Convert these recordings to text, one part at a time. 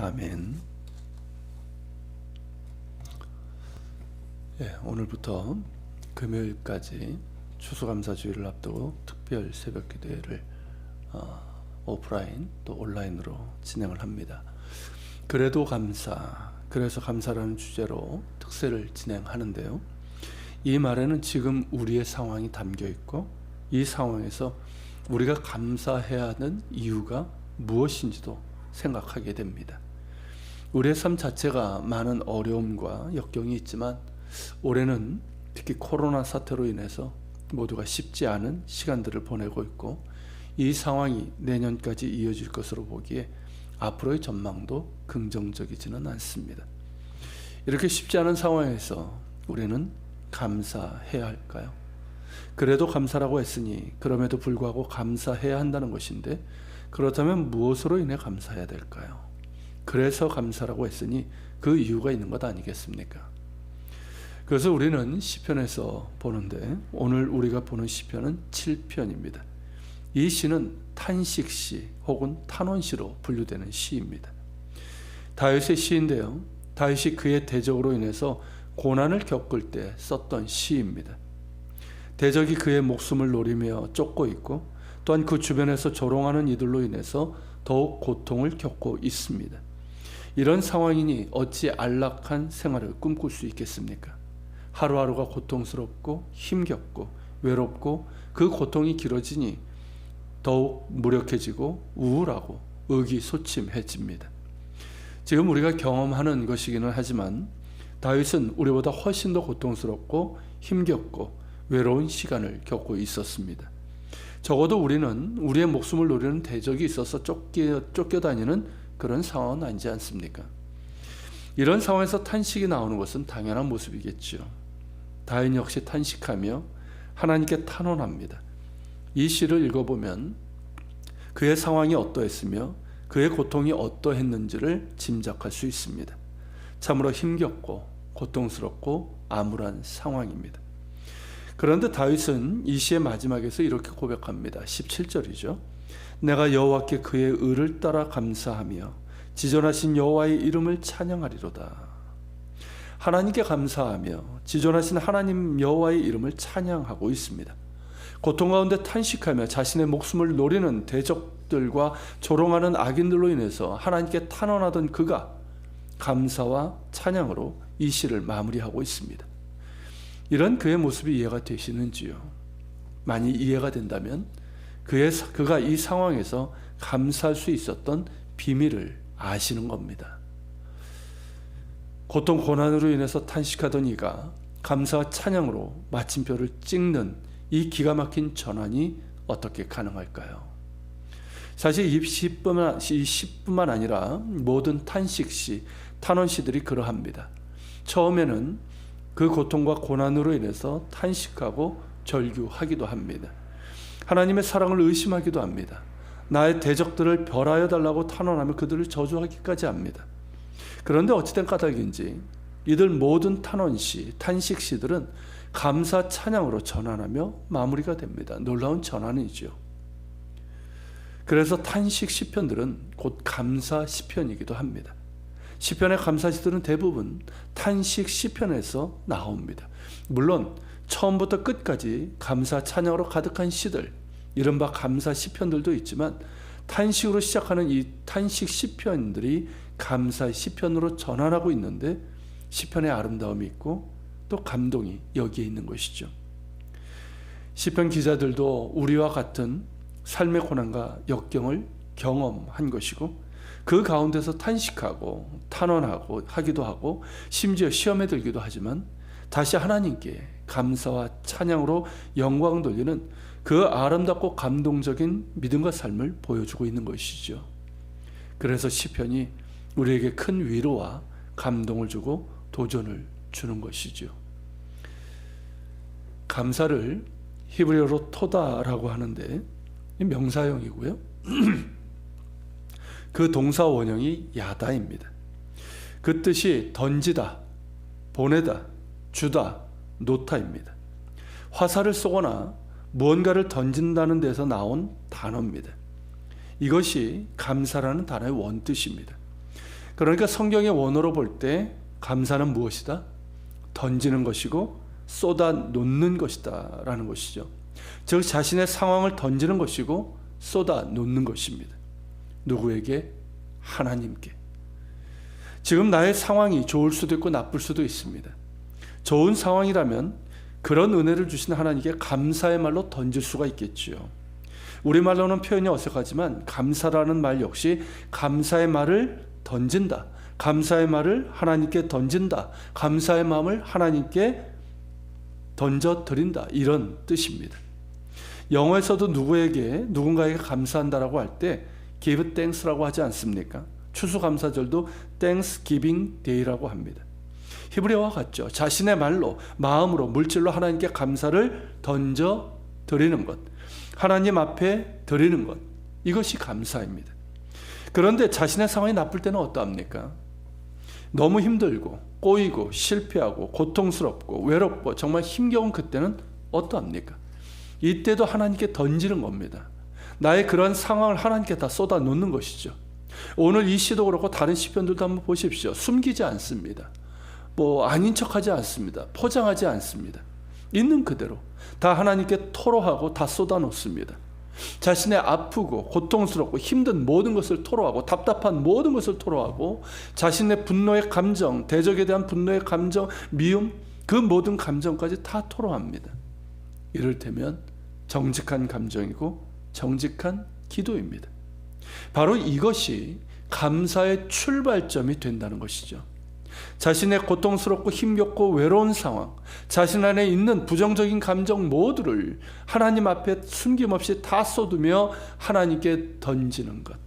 아멘. 오늘부터 금요일까지 추수감사주일을 앞두고 특별 새벽기도회를 오프라인 또 온라인으로 진행을 합니다. 그래도 감사, 그래서 감사라는 주제로 특세를 진행하는데요. 이 말에는 지금 우리의 상황이 담겨 있고 이 상황에서 우리가 감사해야 하는 이유가 무엇인지도 생각하게 됩니다. 우리의 삶 자체가 많은 어려움과 역경이 있지만 올해는 특히 코로나 사태로 인해서 모두가 쉽지 않은 시간들을 보내고 있고 이 상황이 내년까지 이어질 것으로 보기에 앞으로의 전망도 긍정적이지는 않습니다. 이렇게 쉽지 않은 상황에서 우리는 감사해야 할까요? 그래도 감사라고 했으니 그럼에도 불구하고 감사해야 한다는 것인데 그렇다면 무엇으로 인해 감사해야 될까요? 그래서 감사라고 했으니 그 이유가 있는 것 아니겠습니까? 그래서 우리는 시편에서 보는데 오늘 우리가 보는 시편은 7편입니다. 이 시는 탄식시 혹은 탄원시로 분류되는 시입니다. 다윗의 시인데요. 다윗이 그의 대적으로 인해서 고난을 겪을 때 썼던 시입니다. 대적이 그의 목숨을 노리며 쫓고 있고 또한 그 주변에서 조롱하는 이들로 인해서 더욱 고통을 겪고 있습니다. 이런 상황이니 어찌 안락한 생활을 꿈꿀 수 있겠습니까? 하루하루가 고통스럽고 힘겹고 외롭고 그 고통이 길어지니 더욱 무력해지고 우울하고 의기소침해집니다. 지금 우리가 경험하는 것이기는 하지만 다윗은 우리보다 훨씬 더 고통스럽고 힘겹고 외로운 시간을 겪고 있었습니다. 적어도 우리는 우리의 목숨을 노리는 대적이 있어서 쫓겨다니는 그런 상황은 아니지 않습니까? 이런 상황에서 탄식이 나오는 것은 당연한 모습이겠죠. 다윗 역시 탄식하며 하나님께 탄원합니다. 이 시를 읽어보면 그의 상황이 어떠했으며 그의 고통이 어떠했는지를 짐작할 수 있습니다. 참으로 힘겹고 고통스럽고 암울한 상황입니다. 그런데 다윗은 이 시의 마지막에서 이렇게 고백합니다. 17절이죠. 내가 여호와께 그의 의를 따라 감사하며 지존하신 여호와의 이름을 찬양하리로다. 하나님께 감사하며 지존하신 하나님 여호와의 이름을 찬양하고 있습니다. 고통 가운데 탄식하며 자신의 목숨을 노리는 대적들과 조롱하는 악인들로 인해서 하나님께 탄원하던 그가 감사와 찬양으로 이 시를 마무리하고 있습니다. 이런 그의 모습이 이해가 되시는지요? 만약 이해가 된다면 그가 이 상황에서 감사할 수 있었던 비밀을 아시는 겁니다. 고통 고난으로 인해서 탄식하던 이가 감사와 찬양으로 마침표를 찍는 이 기가 막힌 전환이 어떻게 가능할까요? 사실 이 시뿐만 아니라 모든 탄식시, 탄원시들이 그러합니다. 처음에는 그 고통과 고난으로 인해서 탄식하고 절규하기도 합니다. 하나님의 사랑을 의심하기도 합니다. 나의 대적들을 벌하여 달라고 탄원하며 그들을 저주하기까지 합니다. 그런데 어찌된 까닭인지 이들 모든 탄원시, 탄식시들은 감사 찬양으로 전환하며 마무리가 됩니다. 놀라운 전환이죠. 그래서 탄식 시편들은 곧 감사 시편이기도 합니다. 시편의 감사시들은 대부분 탄식 시편에서 나옵니다. 물론 처음부터 끝까지 감사 찬양으로 가득한 시들, 이른바 감사 시편들도 있지만 탄식으로 시작하는 이 탄식 시편들이 감사 시편으로 전환하고 있는데 시편의 아름다움이 있고 또 감동이 여기에 있는 것이죠. 시편 기자들도 우리와 같은 삶의 고난과 역경을 경험한 것이고 그 가운데서 탄식하고 탄원하고 하기도 하고 심지어 시험에 들기도 하지만 다시 하나님께 감사와 찬양으로 영광 돌리는 그 아름답고 감동적인 믿음과 삶을 보여주고 있는 것이죠. 그래서 시편이 우리에게 큰 위로와 감동을 주고 도전을 주는 것이죠. 감사를 히브리어로 토다라고 하는데 명사형이고요. 그 동사 원형이 야다입니다. 그 뜻이 던지다, 보내다, 주다, 놓다입니다. 화살을 쏘거나 무언가를 던진다는 데서 나온 단어입니다. 이것이 감사라는 단어의 원뜻입니다. 그러니까 성경의 원어로 볼 때 감사는 무엇이다? 던지는 것이고 쏟아 놓는 것이다 라는 것이죠. 즉 자신의 상황을 던지는 것이고 쏟아 놓는 것입니다. 누구에게? 하나님께. 지금 나의 상황이 좋을 수도 있고 나쁠 수도 있습니다. 좋은 상황이라면 그런 은혜를 주신 하나님께 감사의 말로 던질 수가 있겠지요. 우리말로는 표현이 어색하지만 감사라는 말 역시 감사의 말을 던진다, 감사의 말을 하나님께 던진다, 감사의 마음을 하나님께 던져드린다, 이런 뜻입니다. 영어에서도 누군가에게 감사한다라고 할 때 give thanks라고 하지 않습니까? 추수감사절도 Thanksgiving Day라고 합니다. 히브리어와 같죠. 자신의 말로, 마음으로, 물질로 하나님께 감사를 던져 드리는 것, 하나님 앞에 드리는 것, 이것이 감사입니다. 그런데 자신의 상황이 나쁠 때는 어떠합니까? 너무 힘들고 꼬이고 실패하고 고통스럽고 외롭고 정말 힘겨운 그때는 어떠합니까? 이때도 하나님께 던지는 겁니다. 나의 그런 상황을 하나님께 다 쏟아 놓는 것이죠. 오늘 이 시도 그렇고 다른 시편들도 한번 보십시오. 숨기지 않습니다. 아닌 척하지 않습니다. 포장하지 않습니다. 있는 그대로 다 하나님께 토로하고 다 쏟아 놓습니다. 자신의 아프고 고통스럽고 힘든 모든 것을 토로하고 답답한 모든 것을 토로하고 자신의 분노의 감정, 대적에 대한 분노의 감정, 미움, 그 모든 감정까지 다 토로합니다. 이를테면 정직한 감정이고 정직한 기도입니다. 바로 이것이 감사의 출발점이 된다는 것이죠. 자신의 고통스럽고 힘겹고 외로운 상황, 자신 안에 있는 부정적인 감정 모두를 하나님 앞에 숨김없이 다 쏟으며 하나님께 던지는 것,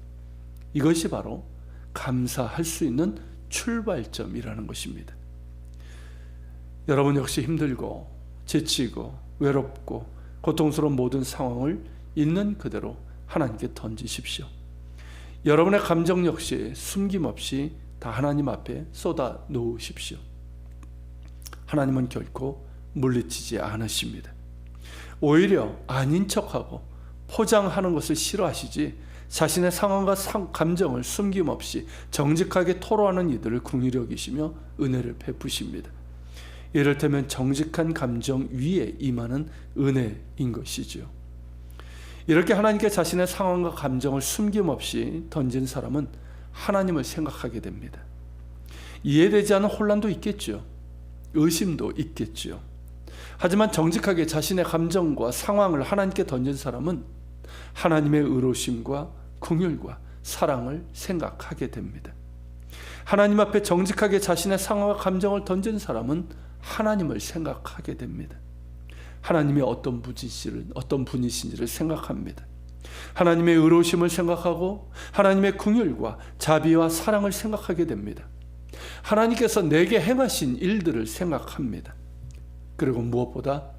이것이 바로 감사할 수 있는 출발점이라는 것입니다. 여러분 역시 힘들고 지치고 외롭고 고통스러운 모든 상황을 있는 그대로 하나님께 던지십시오. 여러분의 감정 역시 숨김없이 다 하나님 앞에 쏟아 놓으십시오. 하나님은 결코 물리치지 않으십니다. 오히려 아닌 척하고 포장하는 것을 싫어하시지 자신의 상황과 감정을 숨김없이 정직하게 토로하는 이들을 긍휼히 여기시며 은혜를 베푸십니다. 이를테면 정직한 감정 위에 임하는 은혜인 것이지요. 이렇게 하나님께 자신의 상황과 감정을 숨김없이 던진 사람은 하나님을 생각하게 됩니다. 이해되지 않은 혼란도 있겠죠. 의심도 있겠죠. 하지만 정직하게 자신의 감정과 상황을 하나님께 던진 사람은 하나님의 의로우심과 긍휼과 사랑을 생각하게 됩니다. 하나님 앞에 정직하게 자신의 상황과 감정을 던진 사람은 하나님을 생각하게 됩니다. 하나님이 어떤 분이신지를 생각합니다. 하나님의 의로우심을 생각하고 하나님의 긍휼과 자비와 사랑을 생각하게 됩니다. 하나님께서 내게 행하신 일들을 생각합니다. 그리고 무엇보다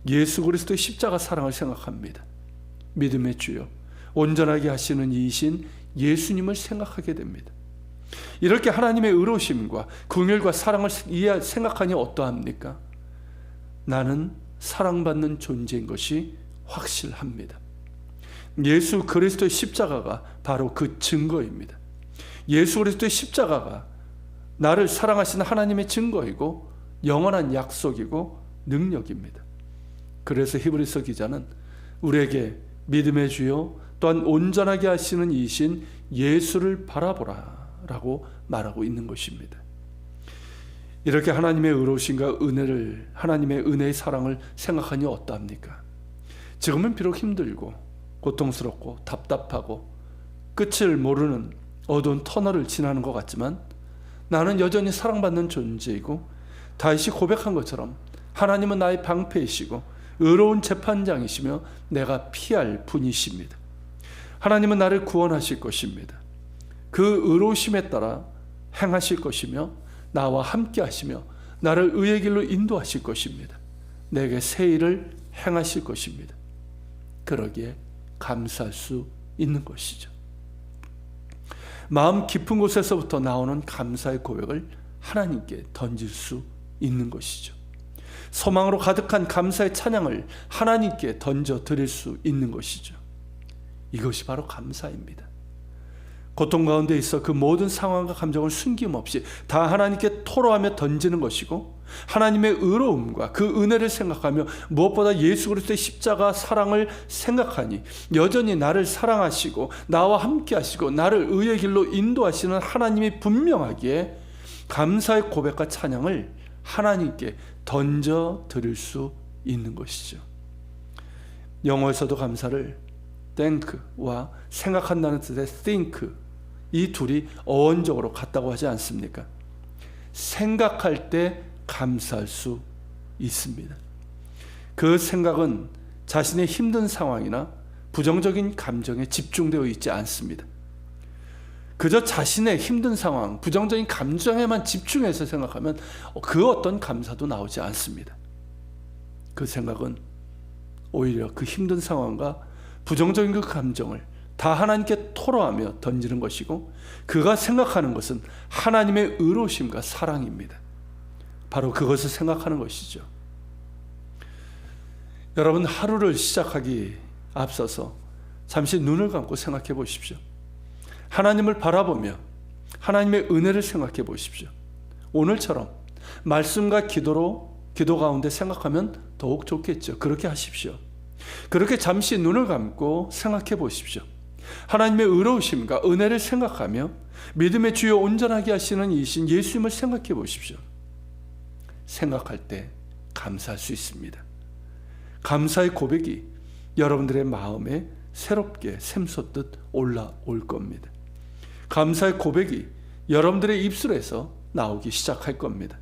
예수 그리스도의 십자가 사랑을 생각합니다. 믿음의 주요 온전하게 하시는 이이신 예수님을 생각하게 됩니다. 이렇게 하나님의 의로우심과 긍휼과 사랑을 생각하니 어떠합니까? 나는 사랑받는 존재인 것이 확실합니다. 예수 그리스도의 십자가가 바로 그 증거입니다. 예수 그리스도의 십자가가 나를 사랑하시는 하나님의 증거이고 영원한 약속이고 능력입니다. 그래서 히브리서 기자는 우리에게 믿음의 주요 또한 온전하게 하시는 이신 예수를 바라보라 라고 말하고 있는 것입니다. 이렇게 하나님의 의로우심과 은혜를, 하나님의 은혜의 사랑을 생각하니 어떠합니까? 지금은 비록 힘들고 고통스럽고 답답하고 끝을 모르는 어두운 터널을 지나는 것 같지만 나는 여전히 사랑받는 존재이고 다윗이 고백한 것처럼 하나님은 나의 방패이시고 의로운 재판장이시며 내가 피할 분이십니다. 하나님은 나를 구원하실 것입니다. 그 의로우심에 따라 행하실 것이며 나와 함께 하시며 나를 의의 길로 인도하실 것입니다. 내게 새 일을 행하실 것입니다. 그러기에 감사할 수 있는 것이죠. 마음 깊은 곳에서부터 나오는 감사의 고백을 하나님께 던질 수 있는 것이죠. 소망으로 가득한 감사의 찬양을 하나님께 던져 드릴 수 있는 것이죠. 이것이 바로 감사입니다. 고통 가운데 있어 그 모든 상황과 감정을 숨김없이 다 하나님께 토로하며 던지는 것이고, 하나님의 의로움과 그 은혜를 생각하며 무엇보다 예수 그리스도의 십자가 사랑을 생각하니 여전히 나를 사랑하시고 나와 함께 하시고 나를 의의 길로 인도하시는 하나님이 분명하기에 감사의 고백과 찬양을 하나님께 던져 드릴 수 있는 것이죠. 영어에서도 감사를 thank와 생각한다는 뜻의 think, 이 둘이 어원적으로 같다고 하지 않습니까? 생각할 때 감사할 수 있습니다. 그 생각은 자신의 힘든 상황이나 부정적인 감정에 집중되어 있지 않습니다. 그저 자신의 힘든 상황, 부정적인 감정에만 집중해서 생각하면 그 어떤 감사도 나오지 않습니다. 그 생각은 오히려 그 힘든 상황과 부정적인 그 감정을 다 하나님께 토로하며 던지는 것이고, 그가 생각하는 것은 하나님의 의로우심과 사랑입니다. 바로 그것을 생각하는 것이죠. 여러분, 하루를 시작하기 앞서서 잠시 눈을 감고 생각해 보십시오. 하나님을 바라보며 하나님의 은혜를 생각해 보십시오. 오늘처럼 말씀과 기도 가운데 생각하면 더욱 좋겠죠. 그렇게 하십시오. 그렇게 잠시 눈을 감고 생각해 보십시오. 하나님의 의로우심과 은혜를 생각하며 믿음의 주요 온전하게 하시는 이신 예수님을 생각해 보십시오. 생각할 때 감사할 수 있습니다. 감사의 고백이 여러분들의 마음에 새롭게 샘솟듯 올라올 겁니다. 감사의 고백이 여러분들의 입술에서 나오기 시작할 겁니다.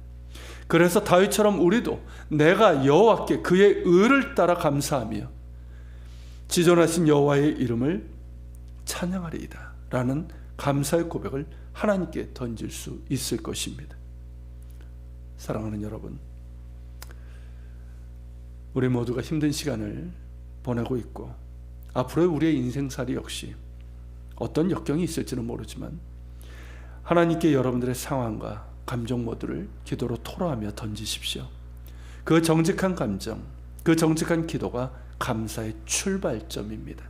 그래서 다윗처럼 우리도 내가 여호와께 그의 의를 따라 감사하며 지존하신 여호와의 이름을 찬양하리이다 라는 감사의 고백을 하나님께 던질 수 있을 것입니다. 사랑하는 여러분, 우리 모두가 힘든 시간을 보내고 있고 앞으로의 우리의 인생살이 역시 어떤 역경이 있을지는 모르지만 하나님께 여러분들의 상황과 감정 모두를 기도로 토로하며 던지십시오. 그 정직한 감정, 그 정직한 기도가 감사의 출발점입니다.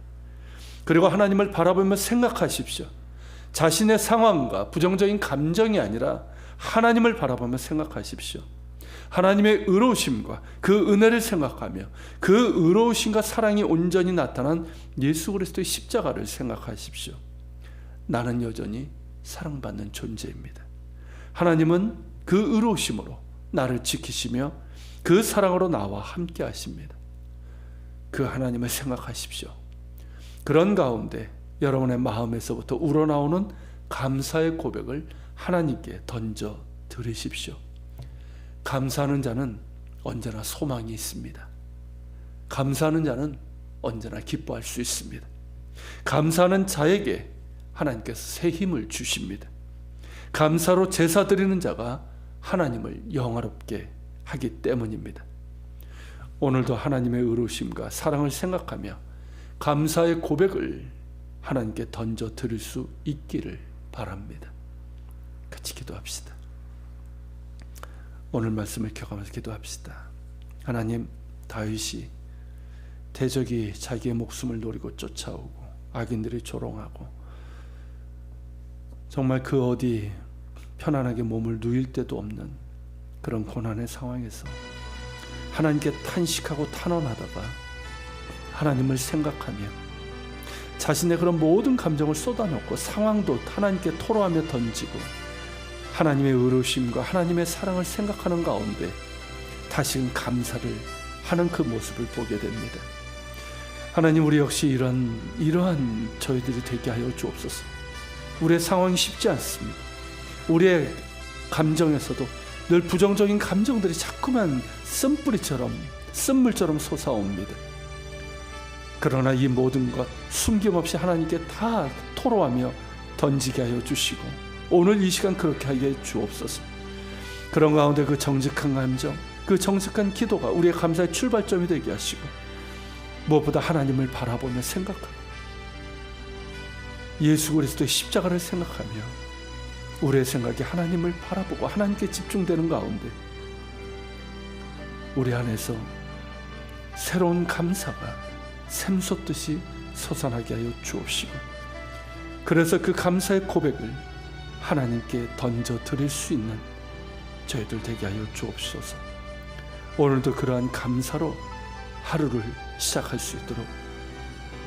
그리고 하나님을 바라보며 생각하십시오. 자신의 상황과 부정적인 감정이 아니라 하나님을 바라보며 생각하십시오. 하나님의 의로우심과 그 은혜를 생각하며 그 의로우심과 사랑이 온전히 나타난 예수 그리스도의 십자가를 생각하십시오. 나는 여전히 사랑받는 존재입니다. 하나님은 그 의로우심으로 나를 지키시며 그 사랑으로 나와 함께 하십니다. 그 하나님을 생각하십시오. 그런 가운데 여러분의 마음에서부터 우러나오는 감사의 고백을 하나님께 던져 드리십시오. 감사하는 자는 언제나 소망이 있습니다. 감사하는 자는 언제나 기뻐할 수 있습니다. 감사하는 자에게 하나님께서 새 힘을 주십니다. 감사로 제사 드리는 자가 하나님을 영화롭게 하기 때문입니다. 오늘도 하나님의 의로우심과 사랑을 생각하며 감사의 고백을 하나님께 던져 드릴 수 있기를 바랍니다. 같이 기도합시다. 오늘 말씀을 켜가면서 기도합시다. 하나님, 다윗이 대적이 자기의 목숨을 노리고 쫓아오고 악인들이 조롱하고 정말 그 어디 편안하게 몸을 누일 데도 없는 그런 고난의 상황에서 하나님께 탄식하고 탄원하다가 하나님을 생각하며 자신의 그런 모든 감정을 쏟아놓고 상황도 하나님께 토로하며 던지고 하나님의 의로우심과 하나님의 사랑을 생각하는 가운데 다시금 감사를 하는 그 모습을 보게 됩니다. 하나님, 우리 역시 이러한 저희들이 되게 하여 주옵소서. 우리의 상황이 쉽지 않습니다. 우리의 감정에서도 늘 부정적인 감정들이 자꾸만 쓴물처럼 솟아옵니다. 그러나 이 모든 것 숨김없이 하나님께 다 토로하며 던지게 하여 주시고 오늘 이 시간 그렇게 하게 주옵소서. 그런 가운데 그 정직한 감정, 그 정직한 기도가 우리의 감사의 출발점이 되게 하시고 무엇보다 하나님을 바라보며 생각하고 예수 그리스도의 십자가를 생각하며 우리의 생각이 하나님을 바라보고 하나님께 집중되는 가운데 우리 안에서 새로운 감사가 샘솟듯이 솟아나게 하여 주옵시고 그래서 그 감사의 고백을 하나님께 던져 드릴 수 있는 저희들 되게 하여 주옵소서. 오늘도 그러한 감사로 하루를 시작할 수 있도록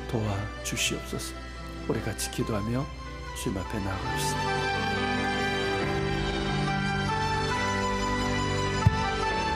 도와주시옵소서. 우리 같이 기도하며 주님 앞에 나아갑시다.